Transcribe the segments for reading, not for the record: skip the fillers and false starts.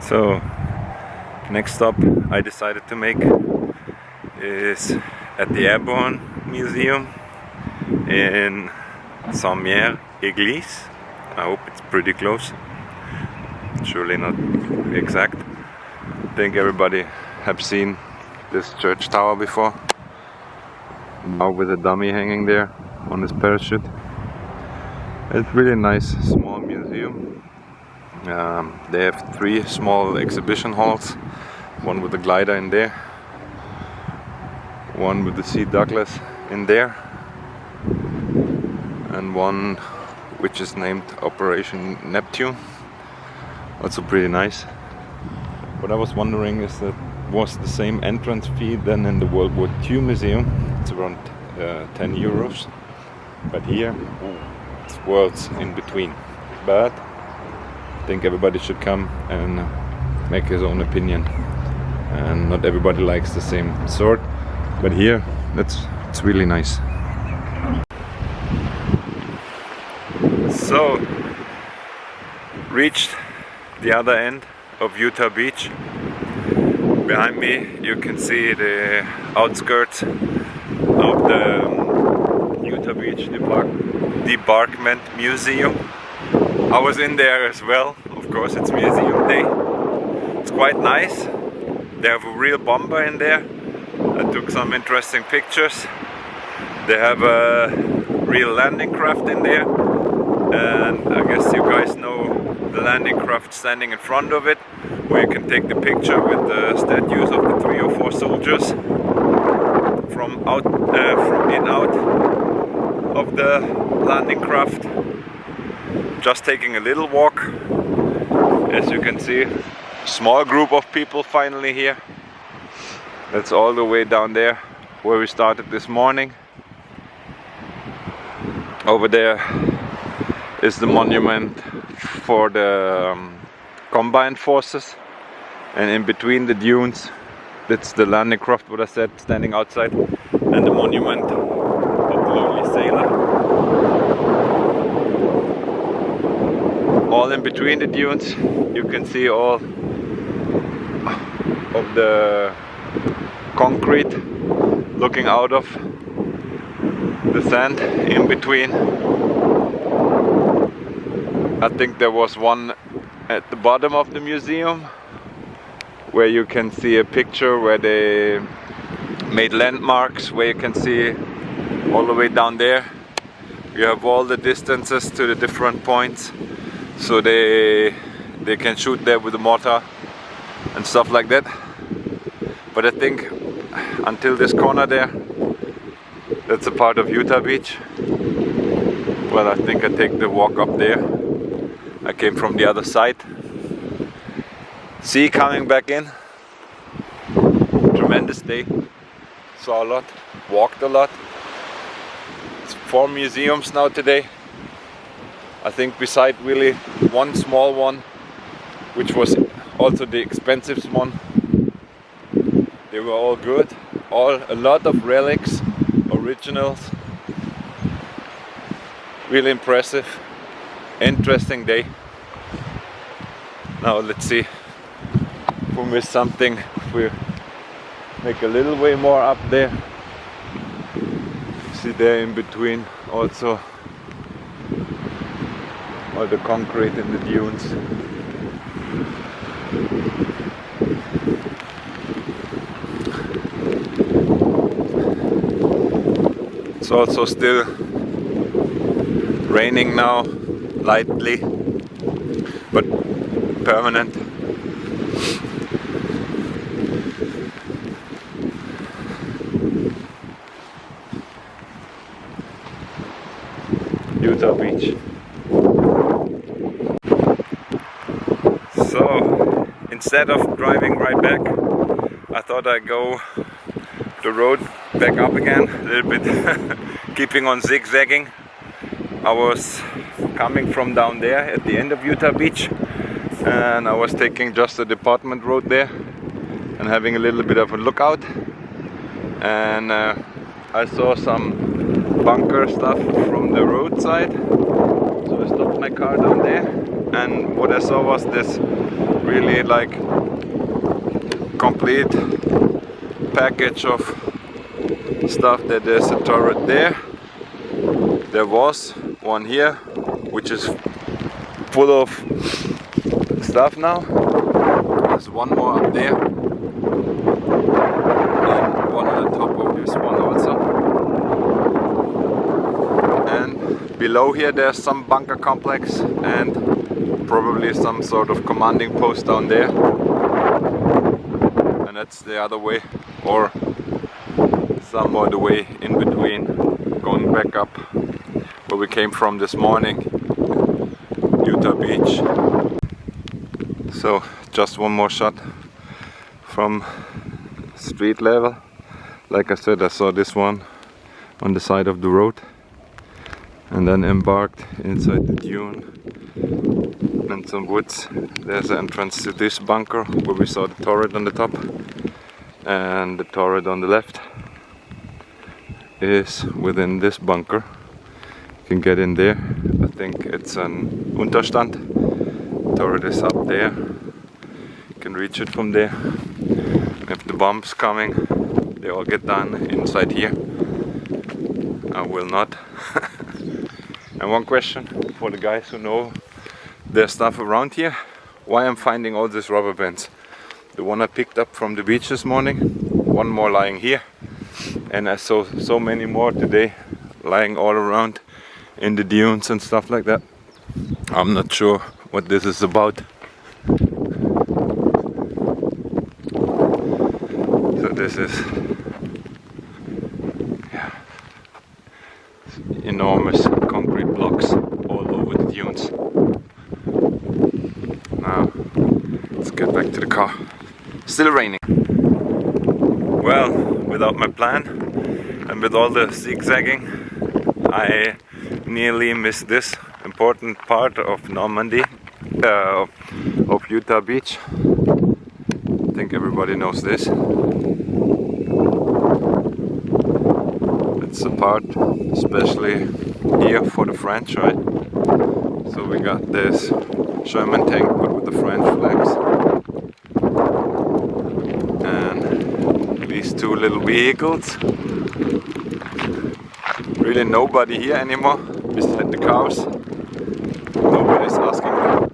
So, next stop I decided to make is at the Airborne Museum in Sainte Mere Eglise. I hope it's pretty close. Surely not exact. I think everybody have seen this church tower before. Now with a dummy hanging there on his parachute. It's really nice small museum. They have 3 small exhibition halls. One with the glider in there, one with the Sea Douglas in there, and one which is named Operation Neptune. Also pretty nice. What I was wondering is that was the same entrance fee than in the World War II museum. It's around 10 euros. But here, it's worlds in between. But I think everybody should come and make his own opinion. And not everybody likes the same sort. But here, it's really nice. So, reached the other end of Utah Beach. Behind me you can see the outskirts of the Utah Beach Debarkment Museum. I was in there as well. Of course, it's museum day. It's quite nice. They have a real bomber in there. I took some interesting pictures. They have a real landing craft in there, and I guess you guys know the landing craft standing in front of it, where you can take the picture with the statues of the 3 or 4 soldiers from in out of the landing craft. Just taking a little walk. As you can see, small group of people finally here. That's all the way down there where we started this morning. Over there is the monument for the combined forces, and in between the dunes, that's the landing craft, what I said, standing outside, and the monument of the lonely sailor. All in between the dunes, you can see all of the concrete looking out of the sand in between. I think there was one at the bottom of the museum where you can see a picture where they made landmarks, where you can see all the way down there. You have all the distances to the different points, so they can shoot there with the mortar and stuff like that. But I think until this corner there, that's a part of Utah Beach. Well, I think I take the walk up there. I came from the other side. Sea coming back in. Tremendous day. Saw a lot, walked a lot. It's 4 museums now today. I think beside really one small one, which was also the expensive one. They were all good. A lot of relics, originals. Really impressive. Interesting day. Now let's see if we miss something. If we make a little way more up there. See there in between also all the concrete in the dunes. It's also still raining now, lightly, but permanent. Utah Beach. So, instead of driving right back, I thought I'd go the road back up again, a little bit keeping on zigzagging. I was coming from down there at the end of Utah Beach, and I was taking just the department road there and having a little bit of a lookout, and I saw some bunker stuff from the roadside, so I stopped my car down there, and what I saw was this really like complete package of stuff. That there's a turret there. There was one here, which is full of stuff now. There's one more up there, and one on the top of this one also. And below here there's some bunker complex and probably some sort of commanding post down there. And that's the other way, or somewhere the way in between, going back up where we came from this morning, Utah Beach. So just one more shot from street level. Like I said, I saw this one on the side of the road and then embarked inside the dune and some woods. There's an entrance to this bunker where we saw the turret on the top, and the turret on the left is within this bunker. You can get in there. I think it's an Unterstand. Turret is up there. You can reach it from there. If the bomb's coming, they all get done inside here. I will not. And one question for the guys who know their stuff around here: why I'm finding all these rubber bands. The one I picked up from the beach this morning, one more lying here, and I saw so many more today lying all around in the dunes and stuff like that. I'm not sure what this is about. So this is, yeah, enormous concrete blocks all over the dunes. Now let's get back to the car. Still raining. Well, without my plan and with all the zigzagging, I nearly missed this important part of Normandy, of Utah Beach. I think everybody knows this. It's a part especially here for the French, right? So we got this German tank but with the French flags. And these two little vehicles. Really nobody here anymore beside the cars. Nobody's asking them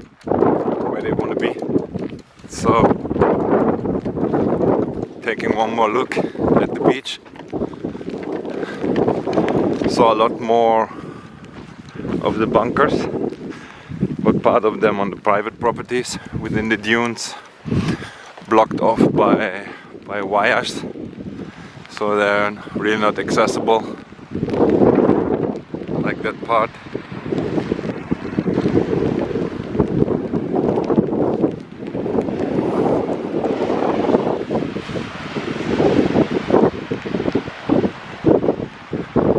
where they want to be. So, taking one more look at the beach. Saw a lot more of the bunkers, but part of them on the private properties within the dunes, blocked off by wires, so they're really not accessible like that part.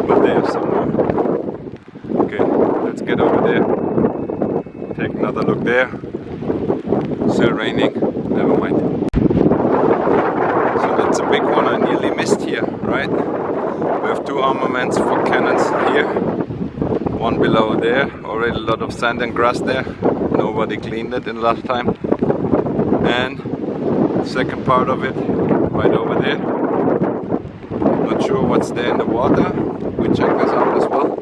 But there's some more. Okay, let's get over there. Take another look there. Still raining, never mind. So that's a big one I nearly missed here, right? We have two armaments for cannons here. One below there, already a lot of sand and grass there. Nobody cleaned it in the last time. And the second part of it, right over there. Not sure what's there in the water. We check this out as well.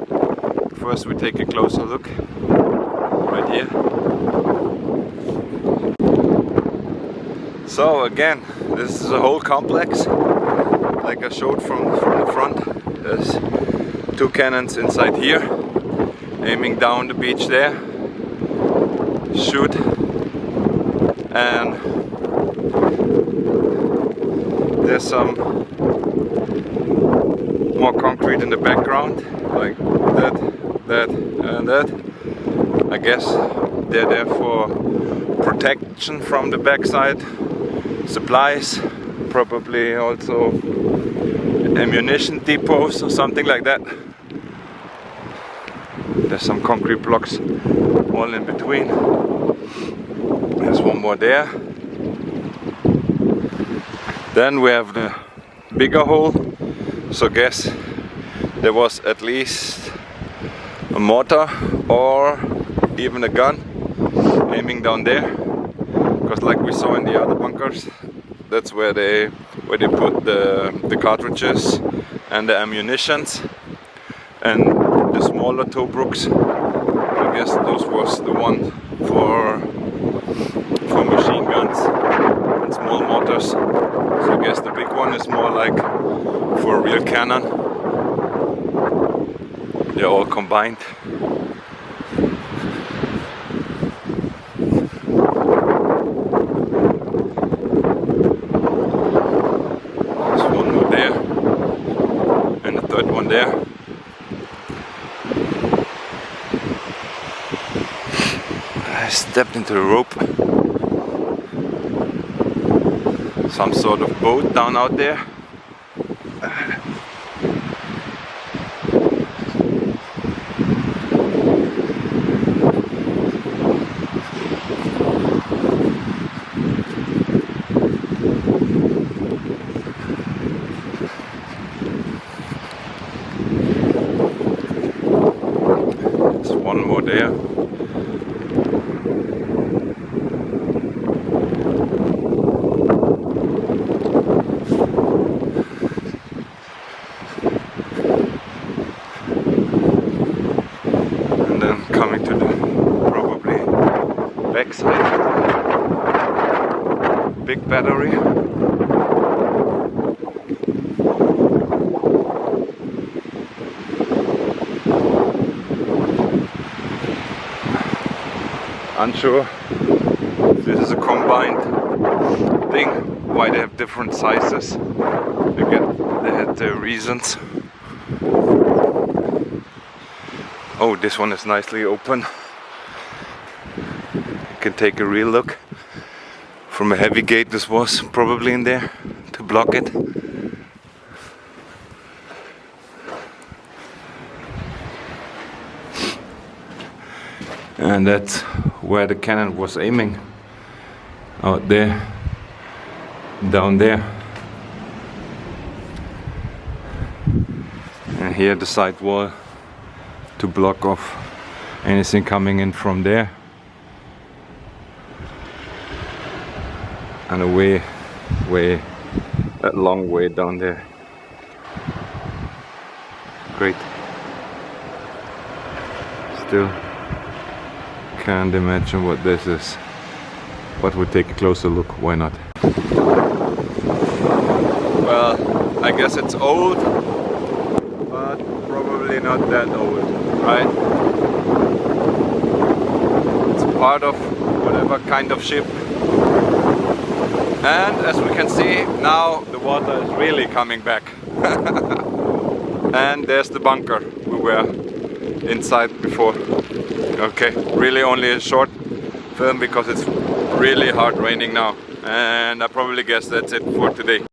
First we take a closer look. Right here. So again, this is a whole complex. Like I showed from the front. There's two cannons inside here, aiming down the beach there. Shoot. And there's some more concrete in the background, like that, and that. I guess they're there for protection from the backside. Supplies, probably also ammunition depots or something like that. There's some concrete blocks all in between. There's one more there. Then we have the bigger hole. So guess there was at least a mortar or even a gun aiming down there. because like we saw in the other bunkers, that's where they put the cartridges and the ammunitions, and the smaller Tobruk's, I guess those was the one for machine guns and small mortars. So I guess the big one is more like for a real cannon. They're all combined. There's one more there, and the third one there. I stepped into the rope. Some sort of boat down out there. There's one more there. Coming to the probably backside, big battery. Unsure if this is a combined thing, why they have different sizes. Again, they had their reasons. Oh, this one is nicely open. You can take a real look. From a heavy gate, this was probably in there to block it. And that's where the cannon was aiming. Out there, down there. And here the side wall to block off anything coming in from there, and a long way down there. Great. Still can't imagine what this is, but we'll take a closer look. Why not? Well, I guess it's old, but probably not that old, right? It's part of whatever kind of ship. And as we can see, now the water is really coming back. And there's the bunker we were inside before. Okay, really only a short film because it's really hard raining now. And I probably guess that's it for today.